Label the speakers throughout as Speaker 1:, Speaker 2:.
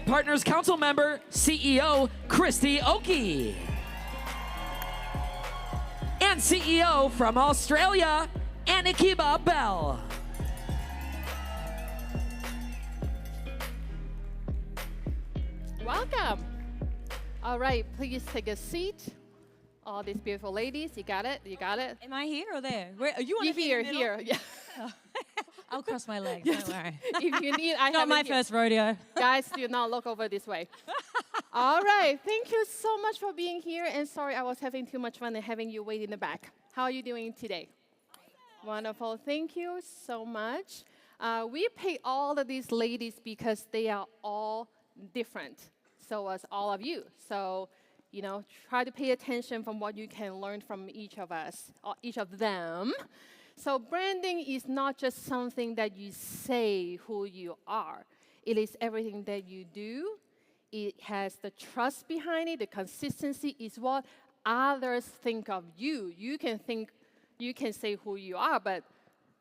Speaker 1: Partners Council member, CEO Christy Oki. And CEO from Australia, Anikiba Bell.
Speaker 2: Welcome. All right, please take a seat. All these beautiful ladies, you got it? You got it?
Speaker 3: Am I here or there? Where, you want
Speaker 2: You
Speaker 3: to be
Speaker 2: here,
Speaker 3: in the
Speaker 2: here.
Speaker 3: middle?
Speaker 2: Yeah.
Speaker 3: I'll cross my legs, don't worry.
Speaker 2: If you need, I
Speaker 3: Not
Speaker 2: have
Speaker 3: my
Speaker 2: it here.
Speaker 3: first rodeo.
Speaker 2: Guys, do not look over this way. All right, thank you so much for being here. And sorry, I was having too much fun and having you wait in the back. How are you doing today? Wonderful. Thank you so much. We pick all of these ladies because they are all different. So as all of you. So, you know, try to pay attention from what you can learn from each of us, or each of them. So branding is not just something that you say who you are. It is everything that you do. It has the trust behind it. The consistency is what others think of you. You can say who you are, but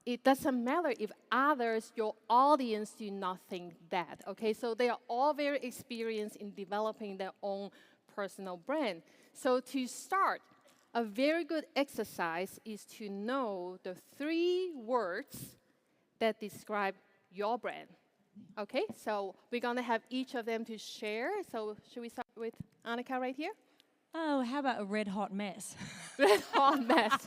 Speaker 2: it doesn't matter if others, your audience, do not think that, okay? So they are all very experienced in developing their own personal brand. So to start, a very good exercise is to know the 3 words that describe your brand, okay? So we're gonna have each of them to share. So should we start with Annika right here?
Speaker 3: Oh, how about a red hot mess?
Speaker 2: Red hot mess.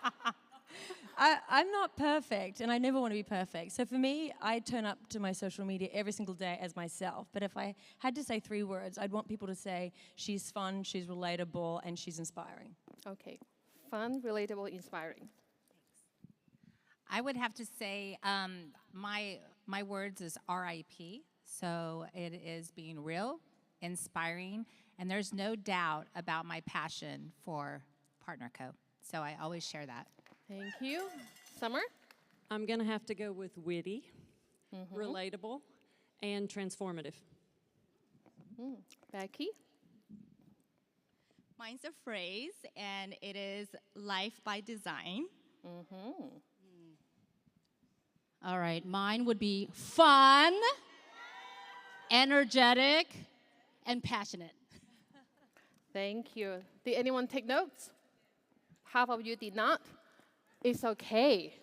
Speaker 3: I'm not perfect, and I never want to be perfect. So for me, I turn up to my social media every single day as myself. But if I had to say 3 words, I'd want people to say she's fun, she's relatable, and she's inspiring.
Speaker 2: Okay, fun, relatable, inspiring.
Speaker 4: I would have to say my words is RIP. So it is being real, inspiring, and there's no doubt about my passion for Partner Co. So I always share that.
Speaker 2: Thank you. Summer?
Speaker 5: I'm going to have to go with witty, relatable, and transformative.
Speaker 2: Becky?
Speaker 6: Mine's a phrase, and it is life by design.
Speaker 7: All right, mine would be fun, energetic, and passionate.
Speaker 2: Thank you. Did anyone take notes? Half of you did not. It's okay,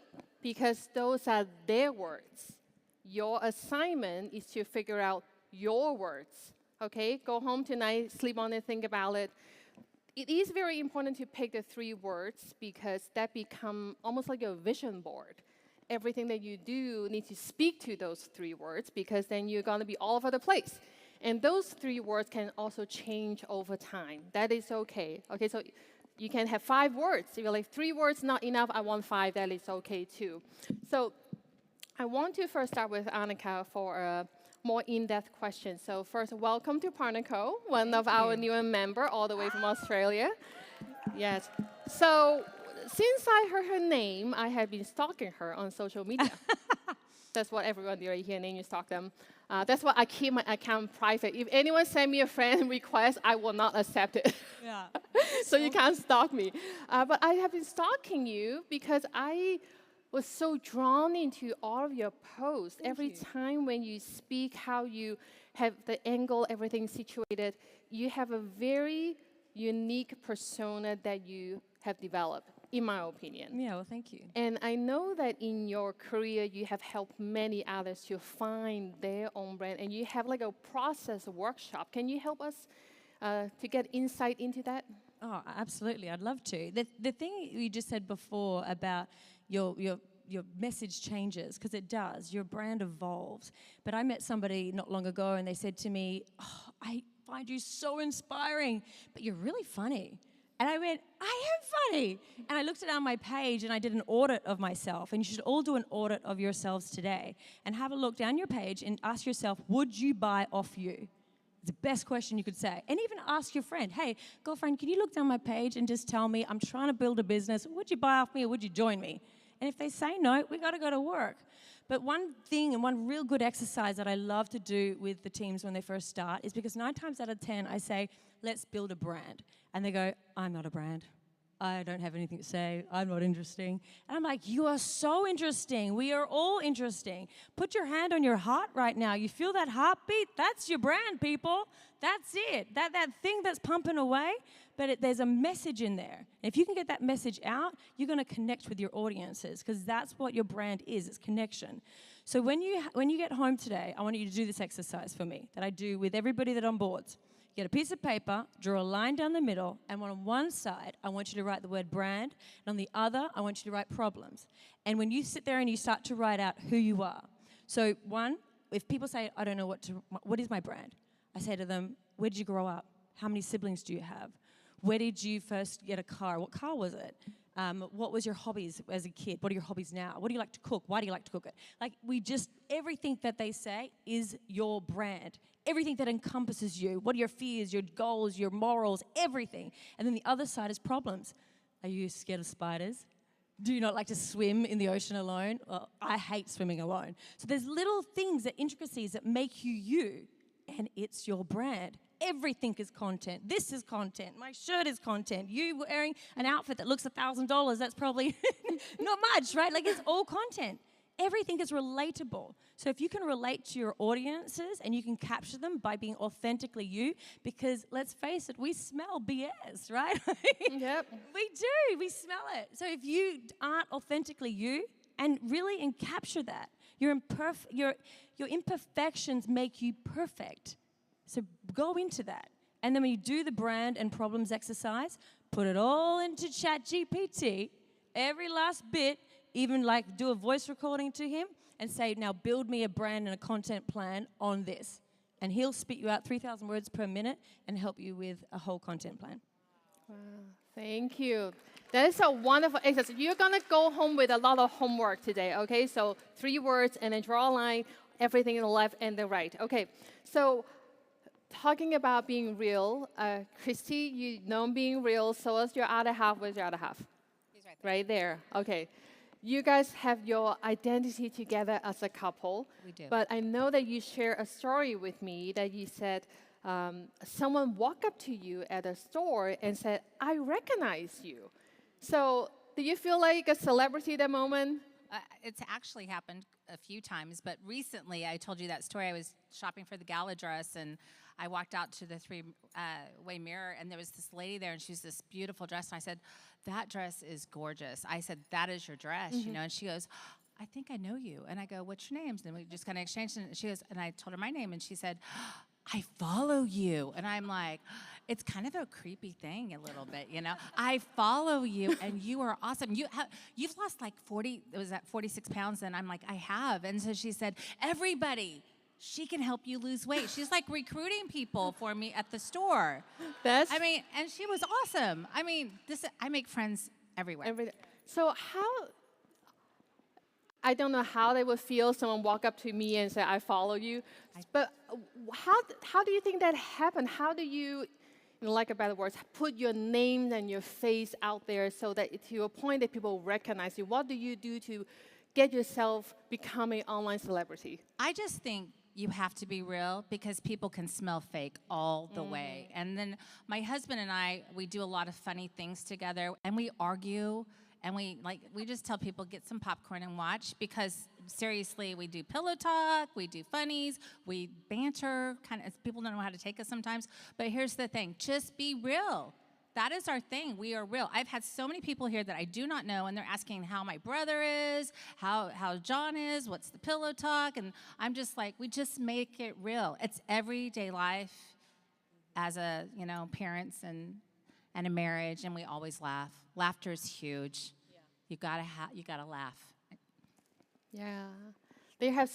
Speaker 2: because those are their words. Your assignment is to figure out your words, okay? Go home tonight, sleep on it, think about it. It is very important to pick the 3 words because that become almost like a vision board. Everything that you do needs to speak to those 3 words because then you're gonna be all over the place. And those 3 words can also change over time. That is okay. Okay, so you can have 5 words. If you're like 3 words not enough, I want 5, that is okay too. So I want to first start with Annika for a more in-depth question. So first, welcome to Partner Co, one of our newer member all the way from Australia. Yes. So since I heard her name, I have been stalking her on social media. That's what everyone right here, name you stalk them. That's why I keep my account private. If anyone send me a friend request, I will not accept it.
Speaker 3: Yeah.
Speaker 2: So you can't stalk me. But I have been stalking you because I was so drawn into all of your posts. Every time when you speak, how you have the angle, everything situated, you have a very unique persona that you have developed, in my opinion.
Speaker 3: Yeah, well, thank you.
Speaker 2: And I know that in your career, you have helped many others to find their own brand, and you have like a process workshop. Can you help us to get insight into that?
Speaker 3: Oh, absolutely. I'd love to. The thing you just said before about your message changes, because it does. Your brand evolves. But I met somebody not long ago, and they said to me, oh, I find you so inspiring, but you're really funny. And I went, I am funny. And I looked it on my page, and I did an audit of myself. And you should all do an audit of yourselves today. And have a look down your page and ask yourself, would you buy off you? It's the best question you could say. And even ask your friend, hey, girlfriend, can you look down my page and just tell me, I'm trying to build a business. Would you buy off me or would you join me? And if they say no, we got to go to work. But one thing and one real good exercise that I love to do with the teams when they first start is because 9 times out of 10, I say, let's build a brand. And they go, I'm not a brand. I don't have anything to say. I'm not interesting. And I'm like, you are so interesting. We are all interesting. Put your hand on your heart right now. You feel that heartbeat? That's your brand, people. That's it. That thing that's pumping away, but there's a message in there. If you can get that message out, you're going to connect with your audiences because that's what your brand is. It's connection. So when you get home today, I want you to do this exercise for me that I do with everybody that on boards. Get a piece of paper, draw a line down the middle, and on one side, I want you to write the word brand, and on the other, I want you to write problems. And when you sit there and you start to write out who you are. So one, if people say, I don't know what is my brand? I say to them, where did you grow up? How many siblings do you have? Where did you first get a car? What car was it? What was your hobbies as a kid? What are your hobbies now? What do you like to cook? Why do you like to cook it? Like everything that they say is your brand. Everything that encompasses you. What are your fears, your goals, your morals, everything. And then the other side is problems. Are you scared of spiders? Do you not like to swim in the ocean alone? Well, I hate swimming alone. So there's little things, intricacies that make you you, and it's your brand. Everything is content. This is content. My shirt is content. You wearing an outfit that looks $1,000, that's probably not much, right? Like, it's all content. Everything is relatable. So if you can relate to your audiences and you can capture them by being authentically you, because let's face it, we smell BS, right?
Speaker 2: Yep.
Speaker 3: We do. We smell it. So if you aren't authentically you and capture that, your imperfections make you perfect. So go into that. And then when you do the brand and problems exercise, put it all into ChatGPT, every last bit, even like do a voice recording to him and say, now build me a brand and a content plan on this. And he'll spit you out 3,000 words per minute and help you with a whole content plan.
Speaker 2: Wow, thank you. That is a wonderful exercise. You're going to go home with a lot of homework today, okay? So 3 words and then draw a line, everything in the left and the right. Okay, so talking about being real, Christy, you know being real, so is your other half. Where's your other half?
Speaker 4: He's right there.
Speaker 2: Right there, okay. You guys have your identity together as a couple.
Speaker 4: We do.
Speaker 2: But I know that you share a story with me that you said someone walked up to you at a store and said, I recognize you. So do you feel like a celebrity at that moment?
Speaker 4: It's actually happened a few times, but recently I told you that story. I was shopping for the gala dress, and I walked out to the three-way mirror, and there was this lady there, and she was this beautiful dress, and I said, that dress is gorgeous. I said, that is your dress, you know, and she goes, I think I know you. And I go, what's your name? And then we just kind of exchanged, and she goes, and I told her my name, and she said, I follow you. And I'm like, it's kind of a creepy thing a little bit, you know. I follow you, and you are awesome. You've lost like 46 pounds, and I'm like, I have. And so she said, everybody, she can help you lose weight. She's like recruiting people for me at the store. I mean, and she was awesome. I mean, I make friends everywhere.
Speaker 2: So I don't know how they would feel someone walk up to me and say, I follow you. But how do you think that happened? How do you, in lack of better words, put your name and your face out there so that to a point that people recognize you? What do you do to get yourself becoming an online celebrity?
Speaker 4: I just think you have to be real because people can smell fake all the way. And then my husband and I, we do a lot of funny things together, and we argue, and we just tell people, get some popcorn and watch, because seriously, we do pillow talk, we do funnies, we banter, kind of, people don't know how to take us sometimes. But here's the thing, just be real. That is our thing. We are real. I've had so many people here that I do not know, and they're asking how my brother is, how John is, what's the pillow talk, and I'm just like, we just make it real. It's everyday life as a, parents and a marriage, and we always laugh. Laughter is huge. Yeah. You gotta laugh.
Speaker 2: Yeah. They have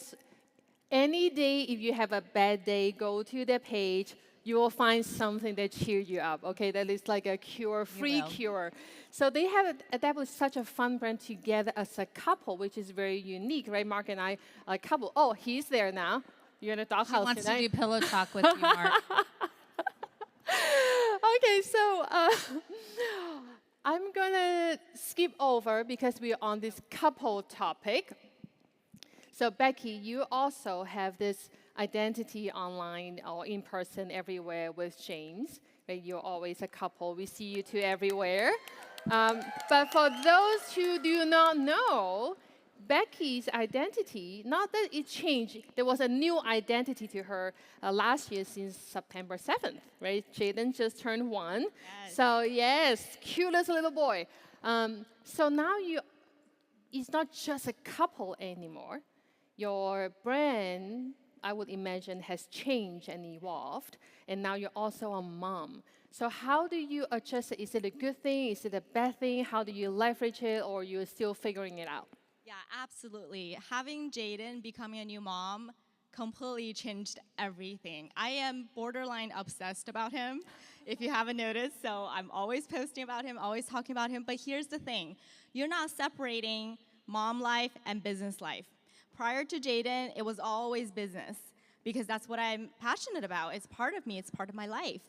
Speaker 2: any day, if you have a bad day, go to their page. You will find something that cheers you up, okay? That is like a cure, free cure. So they have established such a fun brand together as a couple, which is very unique, right? Mark and I are a couple. Oh, he's there now. You're in a doghouse tonight.
Speaker 4: He wants to do pillow talk with you, Mark.
Speaker 2: Okay, so I'm going to skip over because we're on this couple topic. So Becky, you also have this identity online or in person everywhere with James. Right? You're always a couple. We see you two everywhere. But for those who do not know, Becky's identity, not that it changed, there was a new identity to her last year since September 7th, right? Jaden just turned 1.
Speaker 6: Yes.
Speaker 2: So yes, cutest little boy. So now it's not just a couple anymore. Your brand, I would imagine, has changed and evolved, and now you're also a mom. So how do you adjust it? Is it a good thing? Is it a bad thing? How do you leverage it, or you're still figuring it out?
Speaker 6: Yeah, absolutely. Having Jaden becoming a new mom completely changed everything. I am borderline obsessed about him, if you haven't noticed. So I'm always posting about him, always talking about him. But here's the thing. You're not separating mom life and business life. Prior to Jaden, it was always business because that's what I'm passionate about. It's part of me. It's part of my life.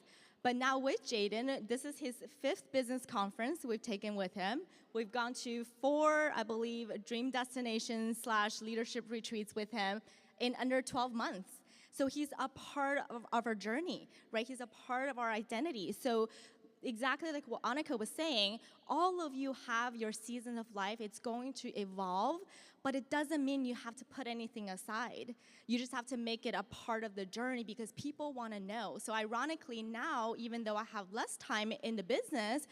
Speaker 6: But now with Jaden, this is his 5th business conference we've taken with him. We've gone to 4, I believe, dream destinations / leadership retreats with him in under 12 months. So he's a part of our journey, right? He's a part of our identity. So exactly like what Annika was saying, all of you have your season of life. It's going to evolve, but it doesn't mean you have to put anything aside. You just have to make it a part of the journey because people want to know. So ironically now, even though I have less time in the business,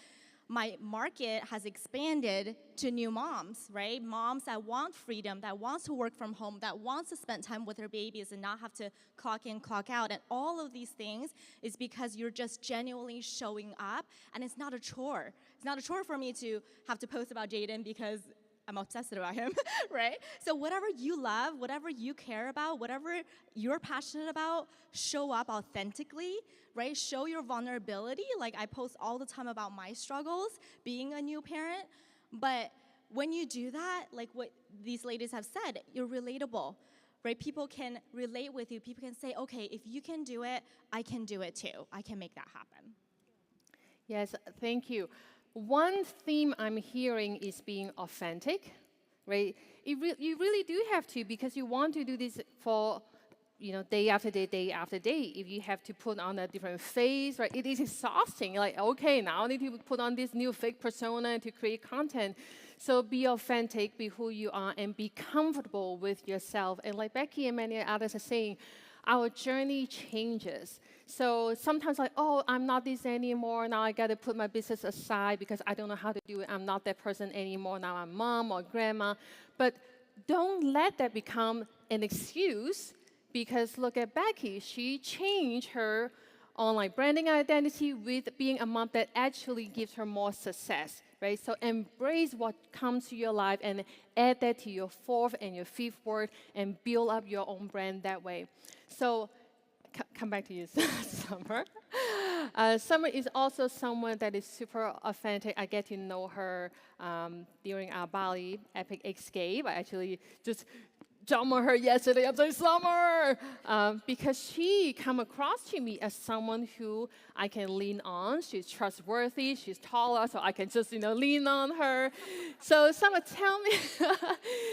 Speaker 6: my market has expanded to new moms, right? Moms that want freedom, that wants to work from home, that wants to spend time with their babies and not have to clock in, clock out. And all of these things is because you're just genuinely showing up, and it's not a chore. It's not a chore for me to have to post about Jaden because I'm obsessed about him, right? So whatever you love, whatever you care about, whatever you're passionate about, show up authentically, right? Show your vulnerability. Like I post all the time about my struggles being a new parent. But when you do that, like what these ladies have said, you're relatable, right? People can relate with you. People can say, okay, if you can do it, I can do it too. I can make that happen.
Speaker 2: Yes, thank you. One theme I'm hearing is being authentic, right? You really do have to because you want to do this for, day after day, day after day. If you have to put on a different face, right, it is exhausting. Like, okay, now I need to put on this new fake persona to create content. So be authentic, be who you are, and be comfortable with yourself. And like Becky and many others are saying, our journey changes. So sometimes like, oh, I'm not this anymore. Now I got to put my business aside because I don't know how to do it. I'm not that person anymore. Now I'm mom or grandma. But don't let that become an excuse because look at Becky. She changed her online branding identity with being a mom that actually gives her more success, right? So embrace what comes to your life and add that to your 4th and your 5th word and build up your own brand that way. So come back to you, Summer. Summer is also someone that is super authentic. I get to know her during our Bali Epic Escape. I actually just jumped on her yesterday. I'm saying, Summer! Because she come across to me as someone who I can lean on. She's trustworthy. She's taller, so I can just, lean on her. So Summer, tell me.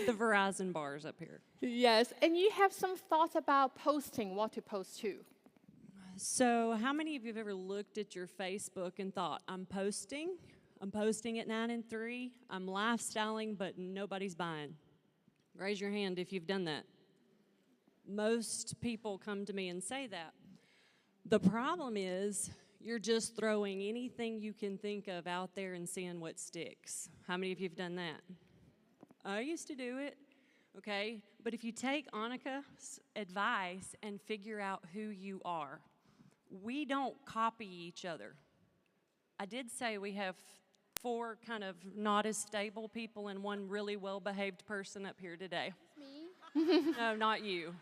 Speaker 5: The Verizon bars up here.
Speaker 2: Yes, and you have some thoughts about posting, what to post to.
Speaker 5: So how many of you have ever looked at your Facebook and thought, I'm posting at 9 and 3, I'm lifestyling, but nobody's buying? Raise your hand if you've done that. Most people come to me and say that. The problem is you're just throwing anything you can think of out there and seeing what sticks. How many of you have done that? I used to do it, okay? But if you take Annika's advice and figure out who you are, we don't copy each other. I did say we have 4 kind of not as stable people and 1 really well-behaved person up here today. Me? No, not you.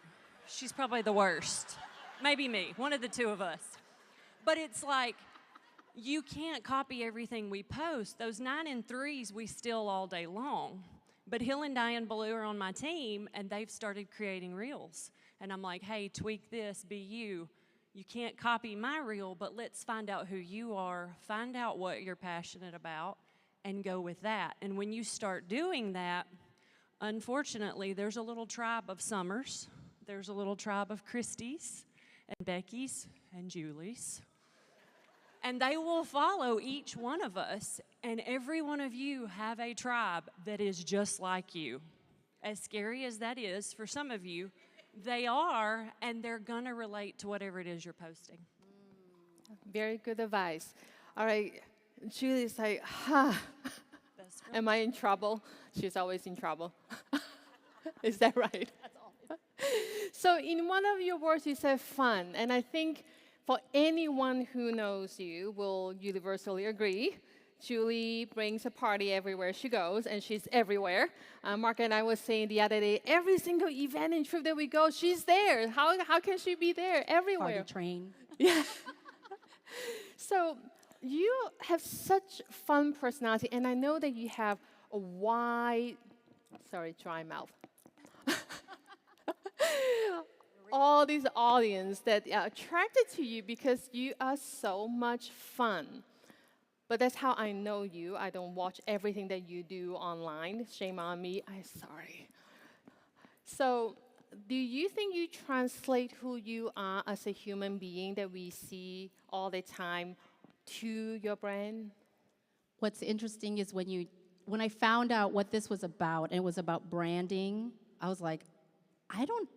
Speaker 5: She's probably the worst. Maybe me, one of the 2 of us. But it's like, you can't copy everything we post. Those 9 and 3s we steal all day long. But Hill and Diane Ballou are on my team, and they've started creating reels. And I'm like, hey, tweak this, be you. You can't copy my reel, but let's find out who you are, find out what you're passionate about, and go with that. And when you start doing that, unfortunately, there's a little tribe of Summers, there's a little tribe of Christie's, and Becky's, and Julie's. And they will follow each one of us. And every one of you have a tribe that is just like you. As scary as that is for some of you, they are, and they're going to relate to whatever it is you're posting.
Speaker 2: Very good advice. All right, Julie's like, am I in trouble? She's always in trouble. Is that right? So in one of your words, you said fun. And I think for anyone who knows you will universally agree. Julie brings a party everywhere she goes, and she's everywhere. Mark and I were saying the other day, every single event and trip that we go, she's there. How can she be there? Everywhere.
Speaker 7: Party train.
Speaker 2: Yeah. So you have such fun personality, and I know that you have a wide, dry mouth. All these audience that are attracted to you because you are so much fun. But that's how I know you. I don't watch everything that you do online. Shame on me. I'm sorry. So do you think you translate who you are as a human being that we see all the time to your brand?
Speaker 7: What's interesting is when I found out what this was about, and it was about branding, I was like, I don't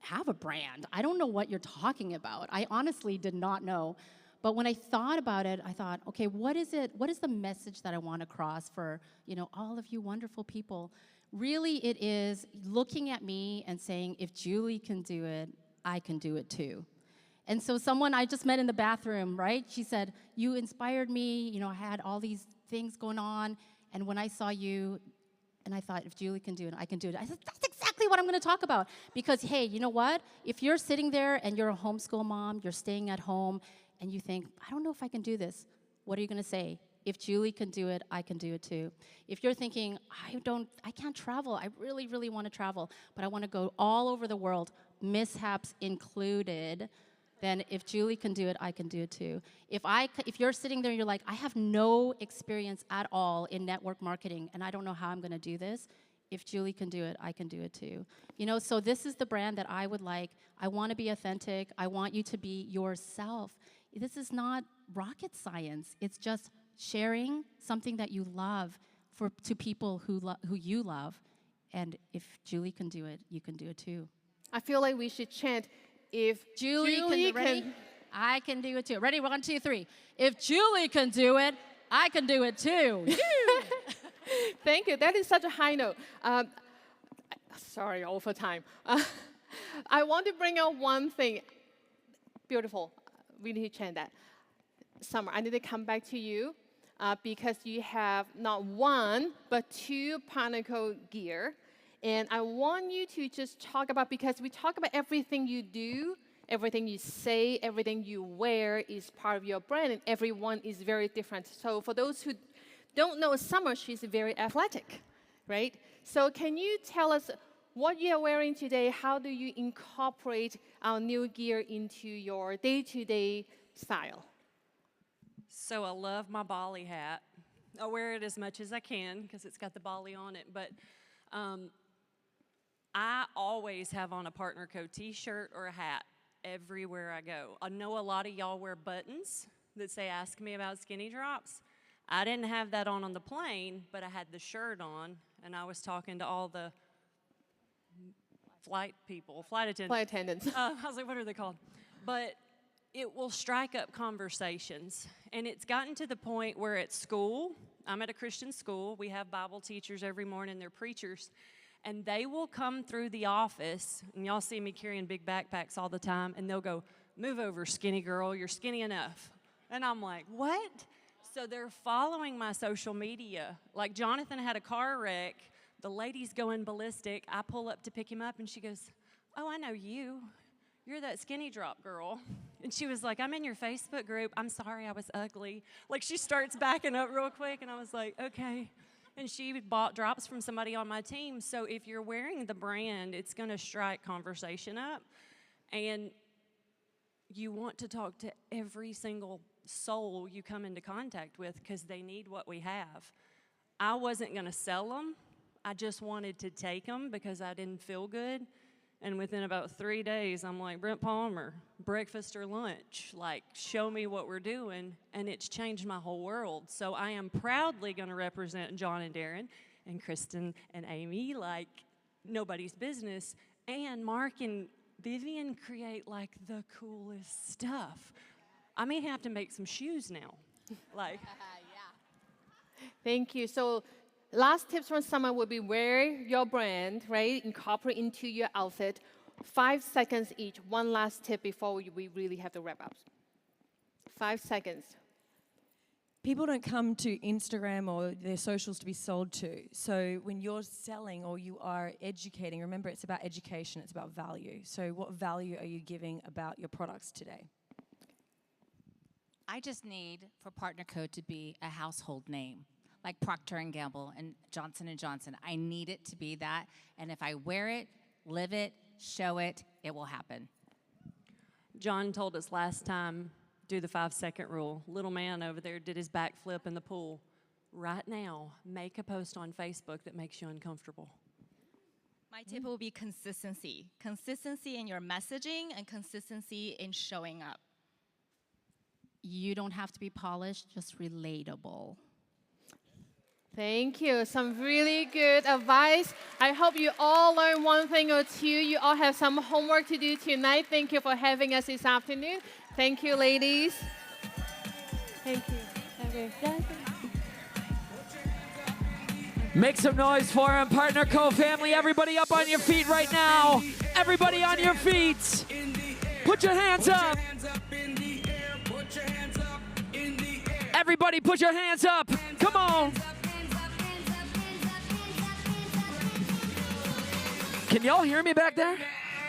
Speaker 7: have a brand. I don't know what you're talking about. I honestly did not know. But when I thought about it, I thought, okay, what is it? What is the message that I want to cross for, all of you wonderful people? Really, it is looking at me and saying, if Julie can do it, I can do it too. And so someone I just met in the bathroom, right? She said, you inspired me. I had all these things going on. And when I saw you, and I thought, if Julie can do it, I can do it. I said, that's exactly what I'm going to talk about. Because, hey, you know what? If you're sitting there and you're a homeschool mom, you're staying at home, and you think, I don't know if I can do this, what are you going to say? If Julie can do it, I can do it too. If you're thinking, I can't travel, I really, really want to travel, but I want to go all over the world, mishaps included, then if Julie can do it, I can do it too. If you're sitting there and you're like, I have no experience at all in network marketing, and I don't know how I'm going to do this, if Julie can do it, I can do it too. So this is the brand that I would like. I want to be authentic. I want you to be yourself. This is not rocket science. It's just sharing something that you love to people who you love. And if Julie can do it, you can do it too.
Speaker 2: I feel like we should chant, if
Speaker 7: Julie can, I can do it too. Ready? 1, 2, 3. If Julie can do it, I can do it too.
Speaker 2: Thank you. That is such a high note. Sorry, over time. I want to bring out one thing. Beautiful. We need to change that. Summer, I need to come back to you because you have not one, but 2 Pinnacle gear. And I want you to just talk about, because we talk about everything you do, everything you say, everything you wear is part of your brand, and everyone is very different. So for those who don't know Summer, she's very athletic, right? So can you tell us what you are wearing today? How do you incorporate our new gear into your day-to-day style?
Speaker 5: So I love my Bali hat. I wear it as much as I can because it's got the Bali on it. But I always have on a Partner Co. t-shirt or a hat everywhere I go. I know a lot of y'all wear buttons that say, ask me about skinny drops. I didn't have that on the plane, but I had the shirt on, and I was talking to all the flight attendants.
Speaker 2: Flight attendants.
Speaker 5: I was like, what are they called? But it will strike up conversations. And it's gotten to the point where at school, I'm at a Christian school, we have Bible teachers every morning, they're preachers, and they will come through the office, and y'all see me carrying big backpacks all the time, and they'll go, move over, skinny girl, you're skinny enough. And I'm like, what? So they're following my social media. Like Jonathan had a car wreck, the lady's going ballistic, I pull up to pick him up, and she goes, oh, I know you. You're that skinny drop girl. And she was like, I'm in your Facebook group. I'm sorry I was ugly. Like, she starts backing up real quick, and I was like, okay. And she bought drops from somebody on my team. So if you're wearing the brand, it's going to strike conversation up. And you want to talk to every single soul you come into contact with because they need what we have. I wasn't going to sell them. I just wanted to take them because I didn't feel good. And within about 3 days, I'm like, Brent Palmer, breakfast or lunch? Like, show me what we're doing. And it's changed my whole world. So I am proudly going to represent John and Darren and Kristen and Amy like nobody's business. And Mark and Vivian create like the coolest stuff. I may have to make some shoes now. Like,
Speaker 2: Thank you. So last tips from Summer would be wear your brand, right? Incorporate into your outfit. 5 seconds each. One last tip before we really have to wrap up. 5 seconds.
Speaker 3: People don't come to Instagram or their socials to be sold to. So when you're selling or you are educating, remember it's about education, it's about value. So what value are you giving about your products today?
Speaker 4: I just need for Partner Code to be a household name, like Procter & Gamble and Johnson & Johnson. I need it to be that, and if I wear it, live it, show it, it will happen.
Speaker 5: John told us last time, do the 5-second rule. Little man over there did his backflip in the pool. Right now, make a post on Facebook that makes you uncomfortable.
Speaker 6: My tip will be consistency. Consistency in your messaging and consistency in showing up.
Speaker 7: You don't have to be polished, just relatable.
Speaker 2: Thank you. Some really good advice. I hope you all learned one thing or two. You all have some homework to do tonight. Thank you for having us this afternoon. Thank you, ladies. Thank you. Okay.
Speaker 1: Make some noise for him, Partner Co family. Everybody up on your feet right now. Everybody on your feet. Put your hands up. Everybody put your hands up. Come on. Can y'all hear me back there?